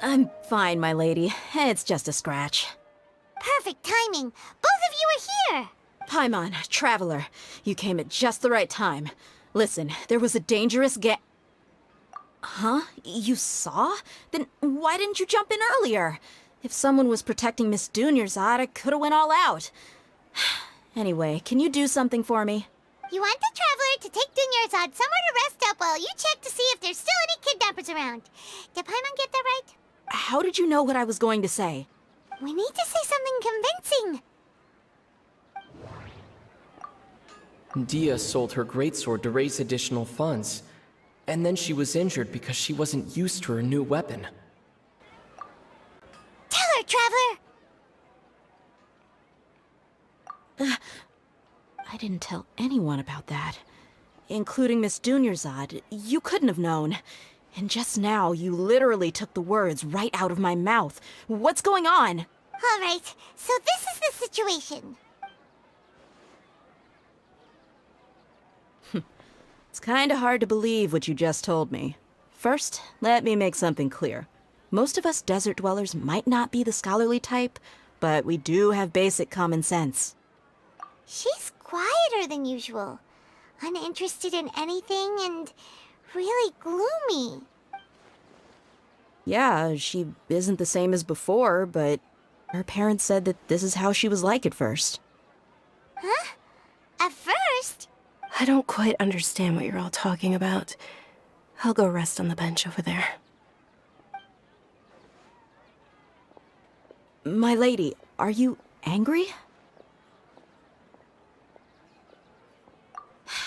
I'm fine, my lady. It's just a scratch. Perfect timing. Both of you are here. Paimon, Traveler, you came at just the right time. Listen, there was a dangerous Huh? You saw? Then why didn't you jump in earlier? If someone was protecting Miss Dunyarzad, I could've went all out. Anyway, can you do something for me? You want the Traveler to take Dunyarzad somewhere to rest up while you check to see if there's still any kidnappers around. Did Paimon get that right? How did you know what I was going to say? We need to say something convincing. Dia sold her greatsword to raise additional funds. And then she was injured because she wasn't used to her new weapon. Tell her, Traveler! I didn't tell anyone about that. Including Miss Dunyarzad. You couldn't have known. And just now, you literally took the words right out of my mouth. What's going on? All right, so this is the situation. It's kinda hard to believe what you just told me. First, let me make something clear. Most of us desert dwellers might not be the scholarly type, but we do have basic common sense. She's quieter than usual, uninterested in anything, and really gloomy. Yeah, she isn't the same as before, but her parents said that this is how she was like at first. Huh? At first? I don't quite understand what you're all talking about. I'll go rest on the bench over there. My lady, are you angry?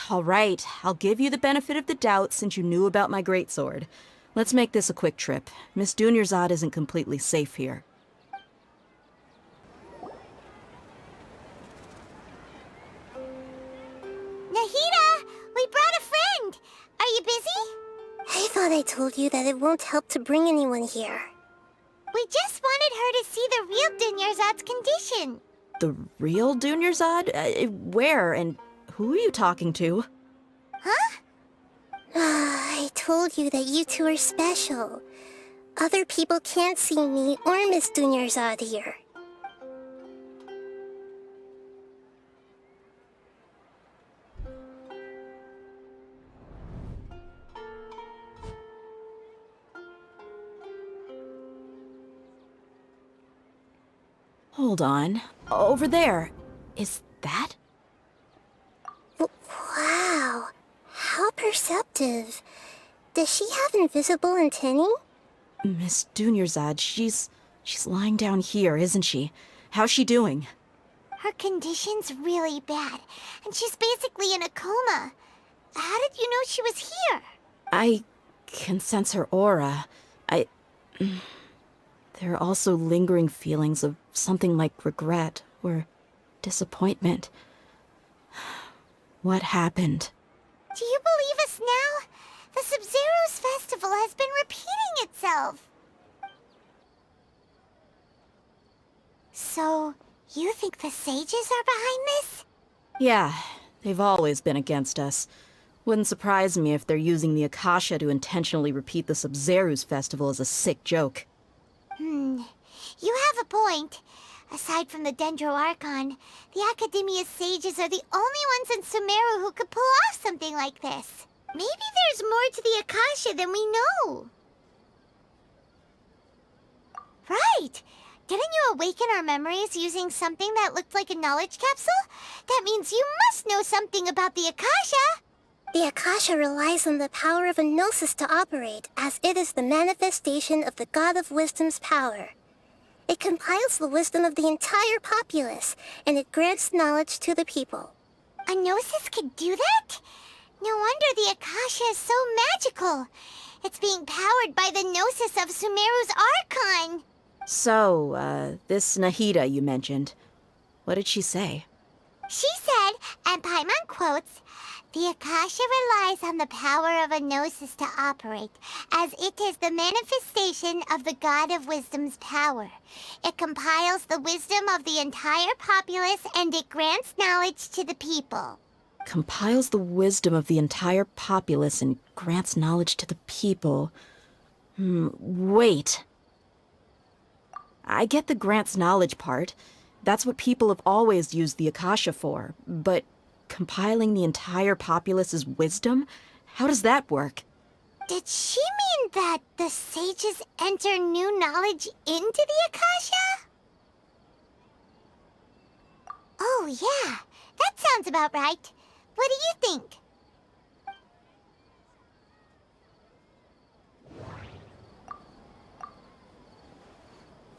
All right, I'll give you the benefit of the doubt since you knew about my greatsword. Let's make this a quick trip. Miss Dunyarzad isn't completely safe here. Nahida, we brought a friend. Are you busy? I thought I told you that it won't help to bring anyone here. We just wanted her to see the real Dunyarzad's condition. The real Dunyarzad? Where and who are you talking to? Huh? I told you that you two are special. Other people can't see me or Miss Dunyarzad here. Hold on. Over there. Is that? Wow, how perceptive. Does she have invisible antennae? Miss Dunyarzad, she's lying down here, isn't she? How's she doing? Her condition's really bad, and she's basically in a coma. How did you know she was here? I can sense her aura. There are also lingering feelings of something like regret or disappointment. What happened? Do you believe us now? The Sub-Zero's festival has been repeating itself. So, you think the sages are behind this? Yeah, they've always been against us. Wouldn't surprise me if they're using the Akasha to intentionally repeat the Sub-Zero's festival as a sick joke. You have a point. Aside from the Dendro Archon, the Academia's sages are the only ones in Sumeru who could pull off something like this. Maybe there's more to the Akasha than we know. Right! Didn't you awaken our memories using something that looked like a knowledge capsule? That means you must know something about the Akasha! The Akasha relies on the power of a gnosis to operate, as it is the manifestation of the God of Wisdom's power. It compiles the wisdom of the entire populace, and it grants knowledge to the people. A gnosis could do that? No wonder the Akasha is so magical. It's being powered by the gnosis of Sumeru's Archon. So, this Nahida you mentioned, what did she say? She said, and Paimon quotes, "The Akasha relies on the power of a gnosis to operate, as it is the manifestation of the God of Wisdom's power. It compiles the wisdom of the entire populace, and it grants knowledge to the people." Compiles the wisdom of the entire populace and grants knowledge to the people. Wait. I get the grants knowledge part. That's what people have always used the Akasha for. But compiling the entire populace's wisdom? How does that work? Did she mean that the sages enter new knowledge into the Akasha? Oh, yeah. That sounds about right. What do you think?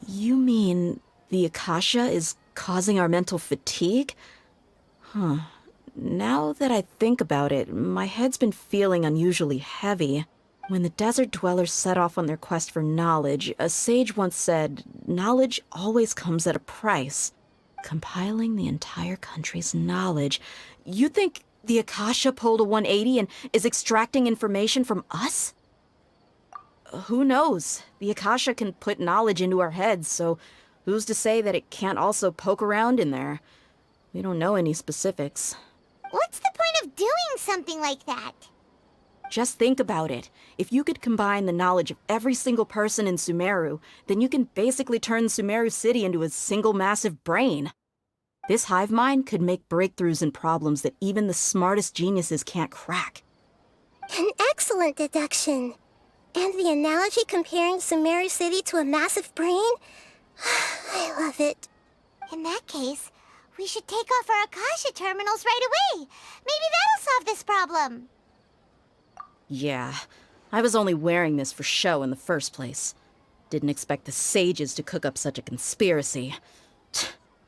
You mean the Akasha is causing our mental fatigue? Huh. Now that I think about it, my head's been feeling unusually heavy. When the desert dwellers set off on their quest for knowledge, a sage once said, knowledge always comes at a price. Compiling the entire country's knowledge. You think the Akasha pulled a 180 and is extracting information from us? Who knows? The Akasha can put knowledge into our heads, so who's to say that it can't also poke around in there? We don't know any specifics. What's the point of doing something like that? Just think about it. If you could combine the knowledge of every single person in Sumeru, then you can basically turn Sumeru City into a single massive brain. This hive mind could make breakthroughs in problems that even the smartest geniuses can't crack. An excellent deduction. And the analogy comparing Sumeru City to a massive brain? I love it. In that case, we should take off our Akasha terminals right away. Maybe that'll solve this problem. Yeah, I was only wearing this for show in the first place. Didn't expect the sages to cook up such a conspiracy.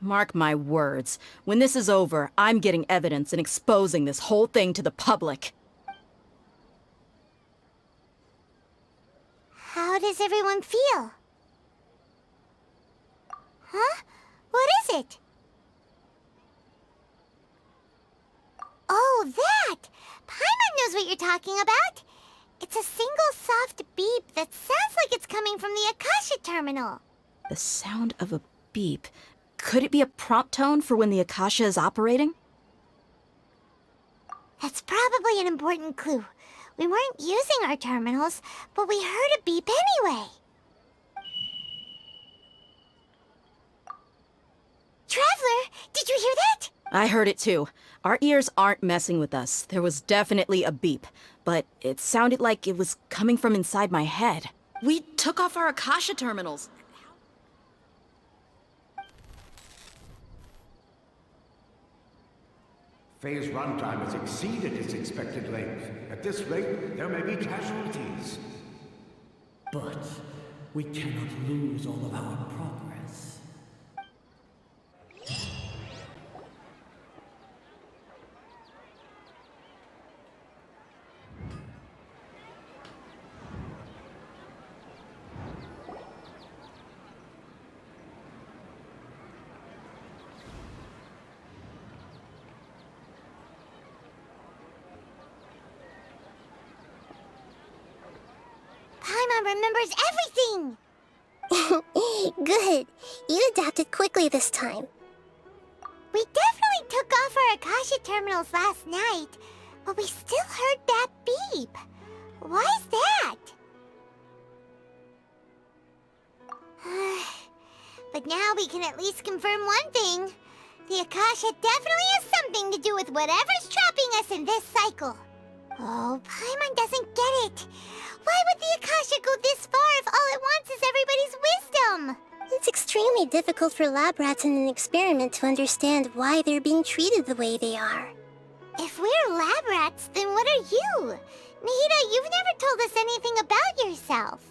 Mark my words, when this is over, I'm getting evidence and exposing this whole thing to the public. How does everyone feel? Huh? What is it? Oh, that! Paimon knows what you're talking about. It's a single soft beep that sounds like it's coming from the Akasha terminal. The sound of a beep. Could it be a prompt tone for when the Akasha is operating? That's probably an important clue. We weren't using our terminals, but we heard a beep anyway. Traveler, did you hear that? I heard it too. Our ears aren't messing with us. There was definitely a beep, but it sounded like it was coming from inside my head. We took off our Akasha terminals. Phase runtime has exceeded its expected length. At this rate, there may be casualties. But we cannot lose all of our progress. Paimon remembers everything! Good. You adapted quickly this time. We definitely took off our Akasha terminals last night, but we still heard that beep. Why is that? But now we can at least confirm one thing. The Akasha definitely has something to do with whatever's trapping us in this cycle. Oh, Paimon doesn't get it. Why would the Akasha go this far if all it wants is everybody's wisdom? It's extremely difficult for lab rats in an experiment to understand why they're being treated the way they are. If we're lab rats, then what are you? Nahida, you've never told us anything about yourself.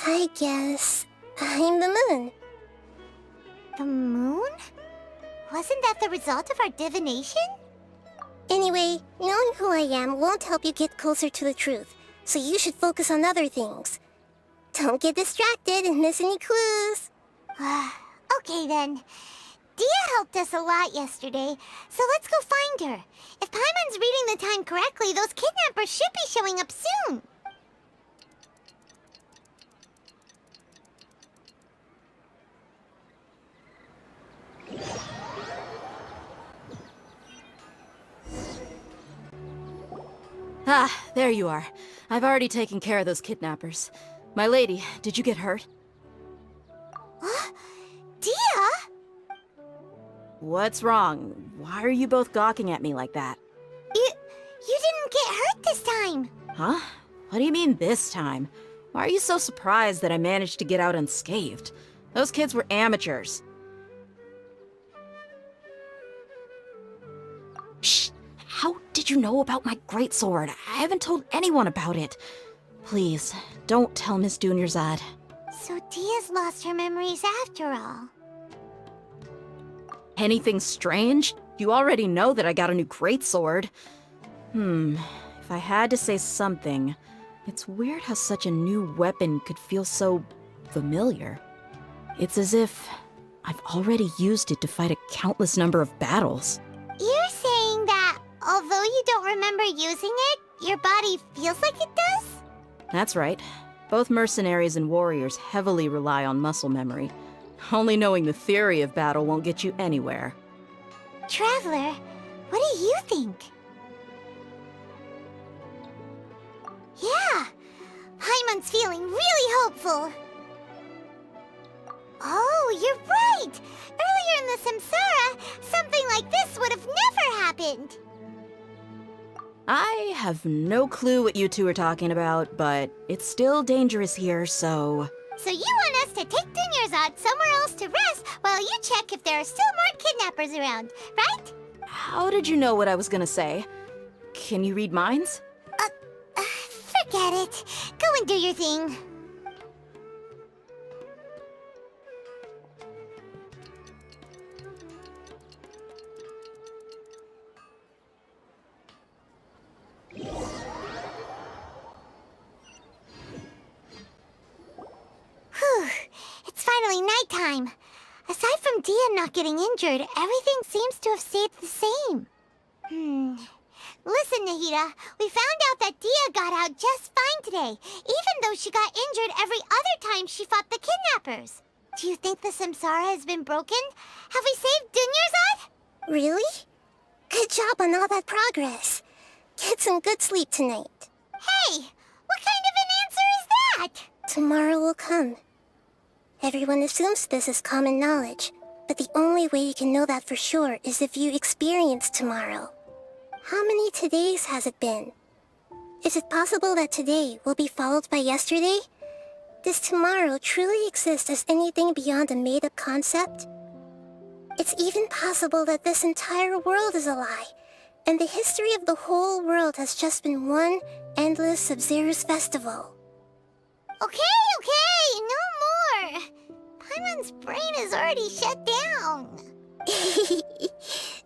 I guess I'm the moon. The moon? Wasn't that the result of our divination? Anyway, knowing who I am won't help you get closer to the truth, so you should focus on other things. Don't get distracted and miss any clues. Okay then. Dia helped us a lot yesterday, so let's go find her. If Paimon's reading the time correctly, those kidnappers should be showing up soon. Ah, there you are. I've already taken care of those kidnappers. My lady, did you get hurt? What's wrong? Why are you both gawking at me like that? You didn't get hurt this time. Huh? What do you mean this time? Why are you so surprised that I managed to get out unscathed? Those kids were amateurs. Shh! How did you know about my greatsword? I haven't told anyone about it. Please, don't tell Miss Dunyarzad. So Dia's lost her memories after all. Anything strange? You already know that I got a new greatsword. If I had to say something, it's weird how such a new weapon could feel so familiar. It's as if I've already used it to fight a countless number of battles. You're saying that although you don't remember using it, your body feels like it does? That's right. Both mercenaries and warriors heavily rely on muscle memory. Only knowing the theory of battle won't get you anywhere. Traveler, what do you think? Yeah, Paimon's feeling really hopeful. Oh, you're right! Earlier in the Samsara, something like this would have never happened! I have no clue what you two are talking about, but it's still dangerous here, so... So you want us to take Dunyarzad somewhere else to rest while you check if there are still more kidnappers around, right? How did you know what I was gonna say? Can you read minds? Forget it. Go and do your thing. Whew. It's finally nighttime. Aside from Dia not getting injured, everything seems to have stayed the same. Listen, Nahida, we found out that Dia got out just fine today, even though she got injured every other time she fought the kidnappers. Do you think the Samsara has been broken? Have we saved Dunyarzad? Really? Good job on all that progress. Get some good sleep tonight. Hey, what kind of an answer is that? Tomorrow will come. Everyone assumes this is common knowledge, but the only way you can know that for sure is if you experience tomorrow. How many todays has it been? Is it possible that today will be followed by yesterday? Does tomorrow truly exist as anything beyond a made-up concept? It's even possible that this entire world is a lie, and the history of the whole world has just been one endless Sub-Zero's festival. Okay, no more. Paimon's brain is already shut down.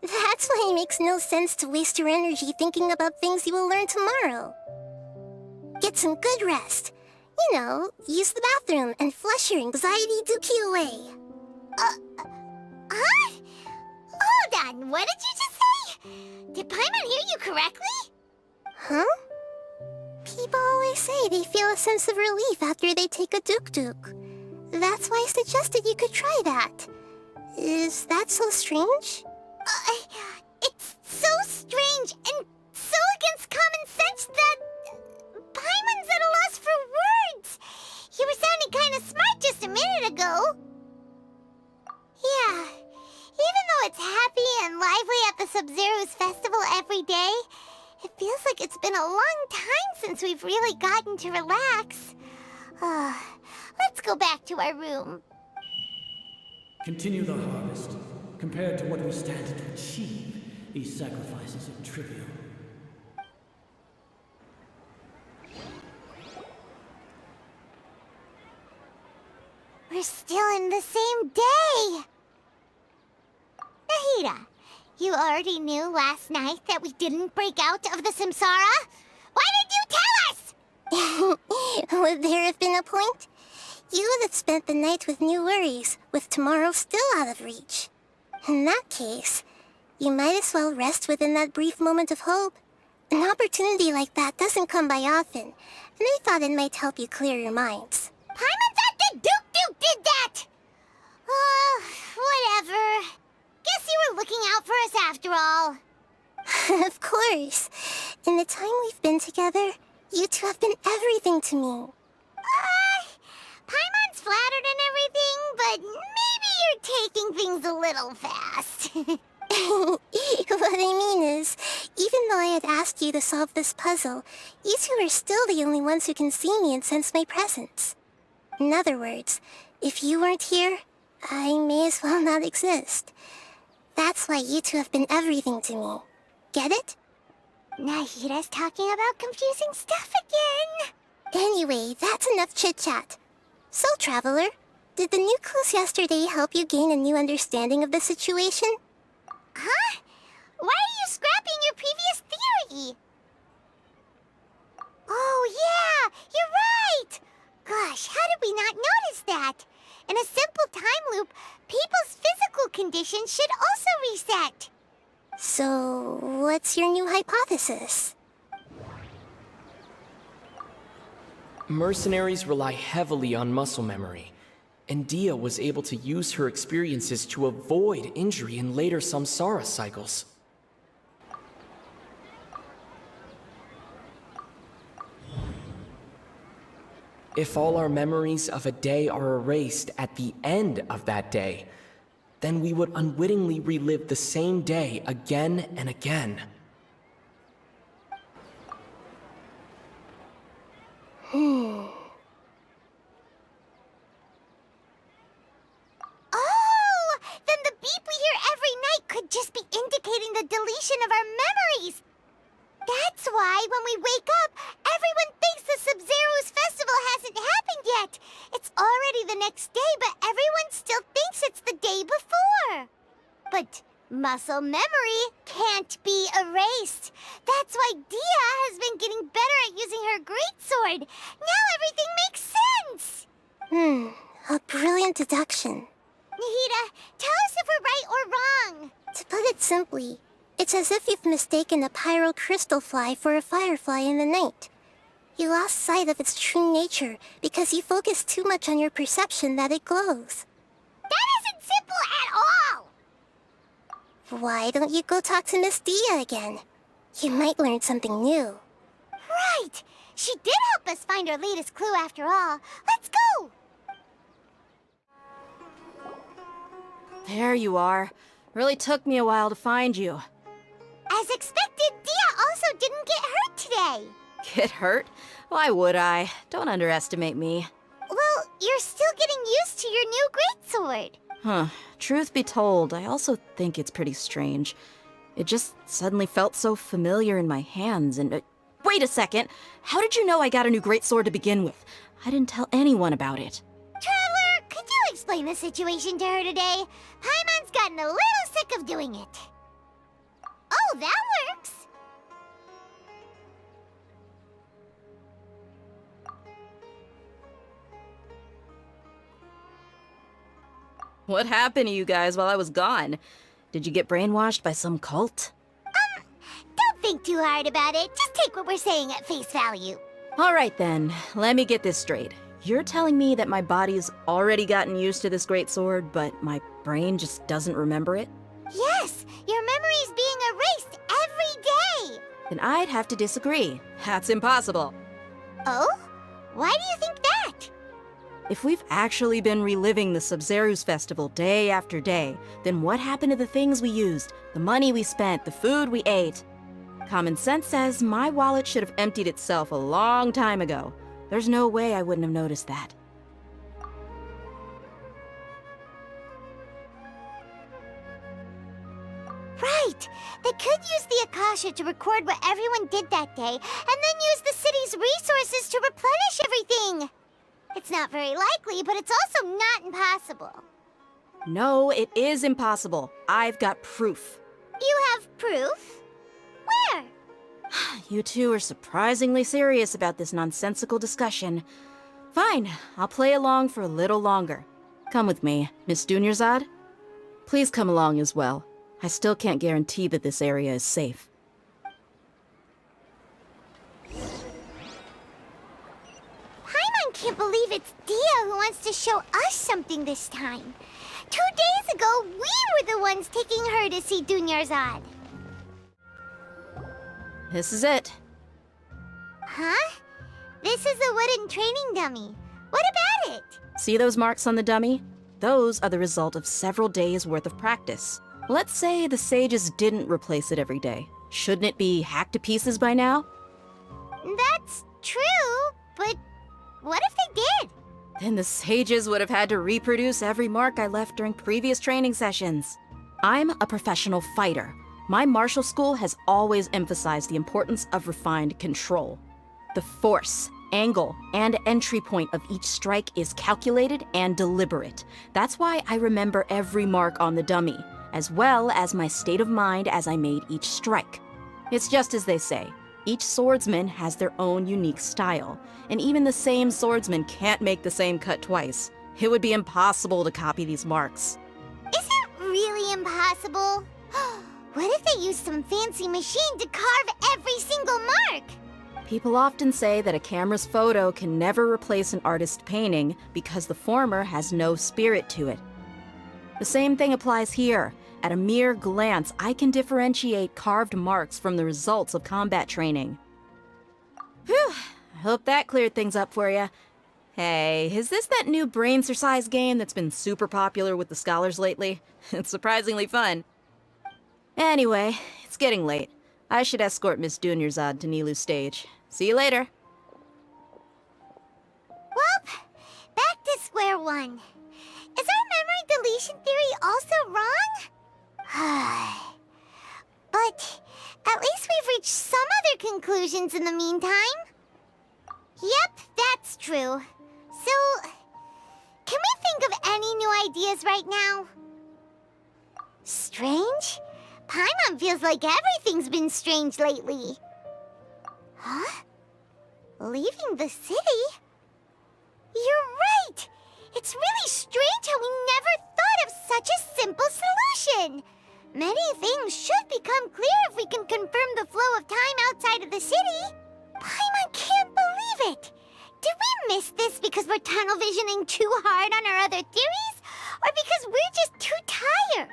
That's why it makes no sense to waste your energy thinking about things you will learn tomorrow. Get some good rest. You know, use the bathroom and flush your anxiety dookie away. Huh? Hold on, what did you just say? Did Paimon hear you correctly? Huh? People always say they feel a sense of relief after they take a duk-duk. That's why I suggested you could try that. Is that so strange? It's so strange and so against common sense that Paimon's at a loss for words. You were sounding kind of smart just a minute ago. Yeah, even though it's happy and lively at the Sub-Zero's festival every day, it feels like it's been a long time since we've really gotten to relax. Let's go back to our room. Continue the harvest. Compared to what we stand to achieve, these sacrifices are trivial. We're still in the same day! Nahida, you already knew last night that we didn't break out of the Samsara? Why did you tell us? Would there have been a point? You would have spent the night with new worries, with tomorrow still out of reach. In that case, you might as well rest within that brief moment of hope. An opportunity like that doesn't come by often, and I thought it might help you clear your minds. Paimon thought that Duke did that! Whatever. Guess you were looking out for us after all. Of course. In the time we've been together, you two have been everything to me. Paimon's flattered and everything, but maybe you're taking things a little fast. What I mean is, even though I had asked you to solve this puzzle, you two are still the only ones who can see me and sense my presence. In other words, if you weren't here, I may as well not exist. That's why you two have been everything to me. Get it? Nahira's talking about confusing stuff again. Anyway, that's enough chit-chat. So, Traveler, did the new clues yesterday help you gain a new understanding of the situation? Huh? Why are you scrapping your previous theory? Oh, yeah! You're right! Gosh, how did we not notice that? In a simple time loop, people's physical conditions should also reset. So, what's your new hypothesis? Mercenaries rely heavily on muscle memory, and Dia was able to use her experiences to avoid injury in later samsara cycles. If all our memories of a day are erased at the end of that day, then we would unwittingly relive the same day again and again. Oh! Then the beep we hear every night could just be indicating the deletion of our memories. That's why when we wake up, everyone thinks the Sub-Zero's festival hasn't happened yet. It's already the next day, but everyone still thinks it's the day before. But muscle memory can't be erased. That's why Dia has been getting better at using her greatsword. Now everything makes sense. A brilliant deduction. Nahida, tell us if we're right or wrong. To put it simply, it's as if you've mistaken a pyro crystal fly for a firefly in the night. You lost sight of its true nature because you focused too much on your perception that it glows. That isn't simple at all. Why don't you go talk to Miss Dia again? You might learn something new. Right. She did help us find our latest clue after all. Let's go. There you are. Really took me a while to find you. As expected, Dia also didn't get hurt today. Get hurt? Why would I? Don't underestimate me. Well, you're still getting used to your new greatsword. Huh. Truth be told, I also think it's pretty strange. It just suddenly felt so familiar in my hands and... wait a second! How did you know I got a new greatsword to begin with? I didn't tell anyone about it. Traveler, could you explain the situation to her today? Paimon's gotten a little sick of doing it. Oh, that works. What happened to you guys while I was gone? Did you get brainwashed by some cult? Don't think too hard about it. Just take what we're saying at face value. All right then, let me get this straight. You're telling me that my body's already gotten used to this greatsword, but my brain just doesn't remember it? Yes, your memory's being erased every day. Then I'd have to disagree. That's impossible. Oh? Why do you think that? If we've actually been reliving the Sub-Zero's festival day after day, then what happened to the things we used, the money we spent, the food we ate? Common sense says my wallet should have emptied itself a long time ago. There's no way I wouldn't have noticed that. Right! They could use the Akasha to record what everyone did that day, and then use the city's resources to replenish everything! It's not very likely, but it's also not impossible. No, it is impossible. I've got proof. You have proof? Where? You two are surprisingly serious about this nonsensical discussion. Fine, I'll play along for a little longer. Come with me, Miss Dunyarzad. Please come along as well. I still can't guarantee that this area is safe. Paimon can't believe it's Dia who wants to show us something this time. 2 days ago, we were the ones taking her to see Dunyarzad. This is it. Huh? This is a wooden training dummy. What about it? See those marks on the dummy? Those are the result of several days' worth of practice. Let's say the sages didn't replace it every day. Shouldn't it be hacked to pieces by now? That's true, but what if they did? Then the sages would have had to reproduce every mark I left during previous training sessions. I'm a professional fighter. My martial school has always emphasized the importance of refined control. The force, angle, and entry point of each strike is calculated and deliberate. That's why I remember every mark on the dummy, as well as my state of mind as I made each strike. It's just as they say, each swordsman has their own unique style, and even the same swordsman can't make the same cut twice. It would be impossible to copy these marks. Is it really impossible? What if they used some fancy machine to carve every single mark? People often say that a camera's photo can never replace an artist's painting because the former has no spirit to it. The same thing applies here. At a mere glance, I can differentiate carved marks from the results of combat training. Whew, I hope that cleared things up for you. Hey, is this that new brain-exercise game that's been super popular with the scholars lately? It's surprisingly fun. Anyway, it's getting late. I should escort Miss Dunyarzad to Nilu's stage. See you later. Well, back to square one. Is our memory deletion theory also wrong? But at least we've reached some other conclusions in the meantime. Yep, that's true. So, can we think of any new ideas right now? Strange? Paimon feels like everything's been strange lately. Huh? Leaving the city? You're right! It's really strange how we never thought of such a simple solution! Many things should become clear if we can confirm the flow of time outside of the city. Paimon can't believe it! Did we miss this because we're tunnel visioning too hard on our other theories? Or because we're just too tired?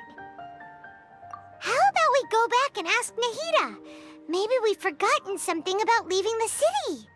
How about we go back and ask Nahida? Maybe we've forgotten something about leaving the city.